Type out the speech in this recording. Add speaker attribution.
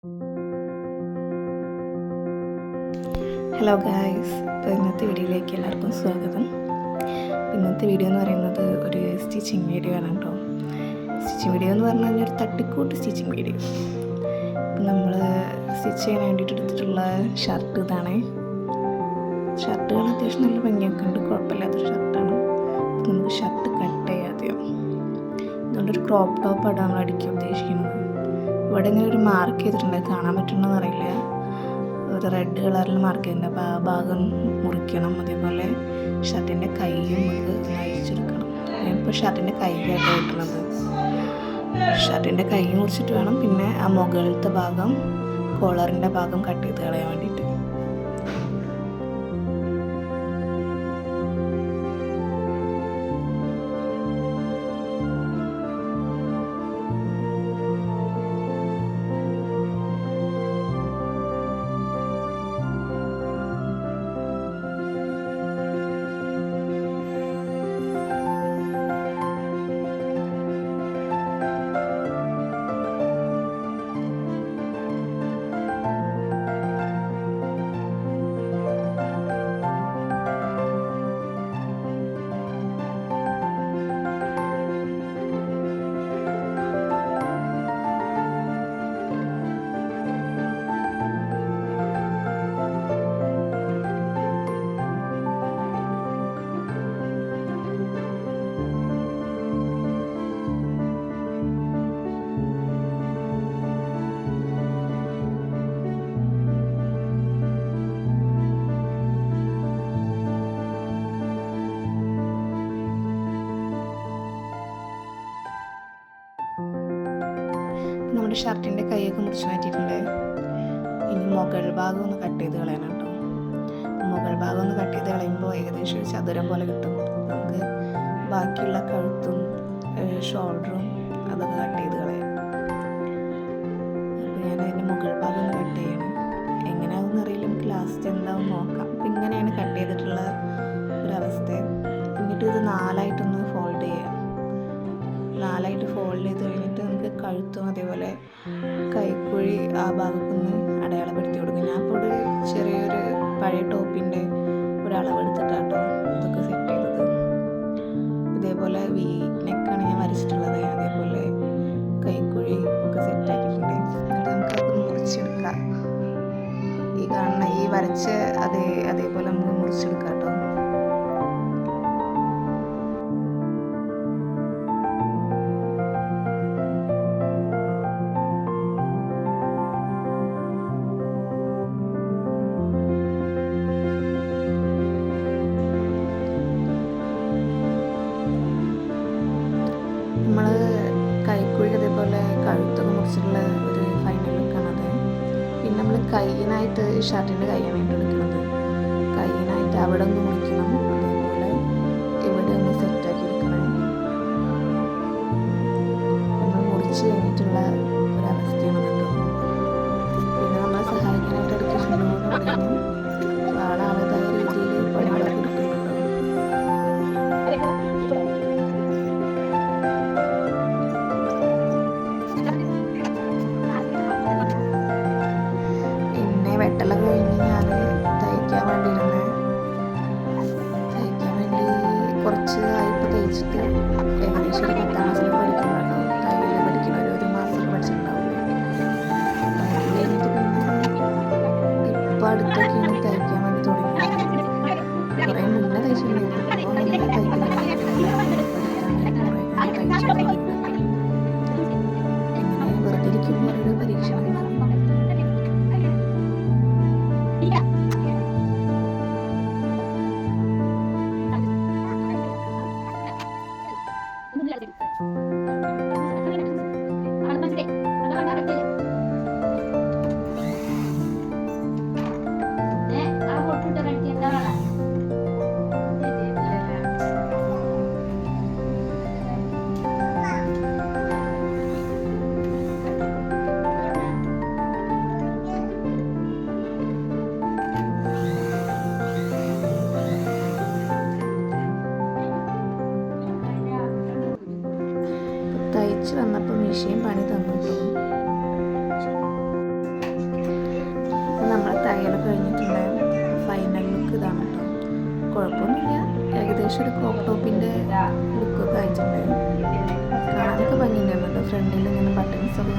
Speaker 1: Hello guys, അപ്പോൾ ഇന്നത്തെ വീഡിയോയിലേക്ക് എല്ലാവർക്കും സ്വാഗതം. ഇന്നത്തെ വീഡിയോ എന്ന് പറയുന്നത് ഒരു സ്റ്റിച്ചിങ് വീഡിയോ ആണ് കേട്ടോ. സ്റ്റിച്ചിങ് വീഡിയോ എന്ന് പറഞ്ഞു കഴിഞ്ഞാൽ ഒരു തട്ടിക്കൂട്ട് സ്റ്റിച്ചിങ് വീഡിയോ. ഇപ്പം നമ്മൾ സ്റ്റിച്ച് ചെയ്യാൻ വേണ്ടിയിട്ട് എടുത്തിട്ടുള്ള ഷർട്ട് ഇതാണ്. ഷർട്ടുകൾ അത്യാവശ്യം നല്ല ഭംഗിയൊക്കെ ഉണ്ട്, കുഴപ്പമില്ലാത്തൊരു ഷർട്ടാണ്. അപ്പം നമുക്ക് ഷർട്ട് കട്ട് ചെയ്യാതെയോ അതുകൊണ്ടൊരു ക്രോപ്പ് ടോപ്പാണ് നമ്മൾ അടിക്കാൻ ഉദ്ദേശിക്കുന്നത്. ഇവിടെ ഇങ്ങനെ ഒരു മാർക്ക് ചെയ്തിട്ടുണ്ട്, കാണാൻ പറ്റുന്നുണ്ടോയെന്ന് അറിയില്ല. ഒരു റെഡ് കളറിൽ മാർക്ക് ചെയ്യുന്നുണ്ട്. അപ്പോൾ ആ ഭാഗം മുറിക്കണം. അതേപോലെ ഷർട്ടിൻ്റെ കൈയും നമുക്ക് അഴിച്ചെടുക്കണം. ഞാനിപ്പോൾ ഷർട്ടിൻ്റെ കൈയായിട്ട് കിട്ടുന്നത്. ഷർട്ടിൻ്റെ കൈ മുറിച്ചിട്ട് വേണം പിന്നെ ആ മുകളിലത്തെ ഭാഗം, കോളറിൻ്റെ ഭാഗം കട്ട് ചെയ്ത് കളയാൻ വേണ്ടിയിട്ട്. നമ്മുടെ ഷർട്ടിൻ്റെ കൈയൊക്കെ മുറിച്ച് മാറ്റിയിട്ടുണ്ട്. ഇനി മുകൾ ഭാഗം ഒന്ന് കട്ട് ചെയ്ത് കളയണം കേട്ടോ. മുകൾ ഭാഗം ഒന്ന് കട്ട് ചെയ്ത് കളയുമ്പോൾ ഏകദേശം ഒരു ചതുരം പോലെ കിട്ടും. നമുക്ക് ബാക്കിയുള്ള കഴുത്തും ഷോൾഡറും അതൊക്കെ കട്ട് ചെയ്ത് കളയാം. അപ്പോൾ ഞാൻ അതിൻ്റെ മുകൾ ഭാഗം ഒന്ന് കട്ട് ചെയ്യണം. എങ്ങനെയാണെന്ന് അറിയില്ല, നമുക്ക് ലാസ്റ്റ് എന്താവും നോക്കാം. അപ്പം ഇങ്ങനെയാണ് കട്ട് ചെയ്തിട്ടുള്ള ഒരവസ്ഥ. എന്നിട്ട് ഇത് നാലായിട്ടൊന്ന് ഫോൾഡ് ചെയ്യാം. നാലായിട്ട് ഫോൾഡ് ചെയ്ത് കഴിഞ്ഞിട്ട് നമുക്ക് കഴുത്തും അതേപോലെ കൈക്കുഴി ആ ഭാഗത്തൊന്ന് അടയാളപ്പെടുത്തി കൊടുക്കും. ഞാൻ ഇപ്പോൾ ഒരു ചെറിയൊരു പഴയ ടോപ്പിൻ്റെ ഒരളവെടുത്തിട്ടാട്ടോ ഇതൊക്കെ സെറ്റ് ചെയ്തത്. ഇതേപോലെ വി നെക്കാണ് ഞാൻ വരച്ചിട്ടുള്ളത്. അതേപോലെ കൈക്കുഴി ഒക്കെ സെറ്റാക്കിയിട്ടുണ്ട്. എന്നിട്ട് നമുക്കതൊക്കെ മുറിച്ചെടുക്കാം. ഈ കാണുന്ന ഈ വരച്ച അതേപോലെ നമുക്ക് മുറിച്ചെടുക്കാം കേട്ടോ. നമ്മൾ കൈക്കുഴി അതേപോലെ കഴുത്തൊക്കെ മുറിച്ചിട്ടുള്ള ഒരു ഫൈനൽ ലുക്കാണത്. പിന്നെ നമ്മൾ കൈയിനായിട്ട് ഷർട്ടിൻ്റെ കൈയാണ് വേണ്ടി എടുക്കുന്നത്. കൈയിനായിട്ട് അവിടെ ഒന്ന് മുറിക്കണം, അതേപോലെ ഇവിടെ ഒന്ന് സെറ്റാക്കി എടുക്കണം. നമ്മൾ മുറിച്ച് കഴിഞ്ഞിട്ടുള്ള ഒരവസ്ഥയാണ് കേട്ടോ. പിന്നെ നമ്മളെ സഹായിക്കാനായിട്ട് ഇടയ്ക്ക് ഷെനോന്ന് പറയുന്നു. ആളാളതായ രീതിയിൽ പണികളൊക്കെ എടുക്കുന്നുണ്ടോ. വെട്ടലൊക്കെ കഴിഞ്ഞ് ഞാൻ തയ്ക്കാൻ വേണ്ടിയിരുന്നത്. കുഴപ്പമൊന്നുമില്ല. ഏകദേശം ഒരു ക്രോപ്പ് ടോപ്പിൻ്റെ ലുക്കൊക്കെ അയച്ചിട്ടുണ്ട്. കാണാനൊക്കെ ഭംഗിയുണ്ടായിരുന്നല്ലോ. ഫ്രണ്ടിൽ ഇങ്ങനെ ബട്ടൺസൊക്കെ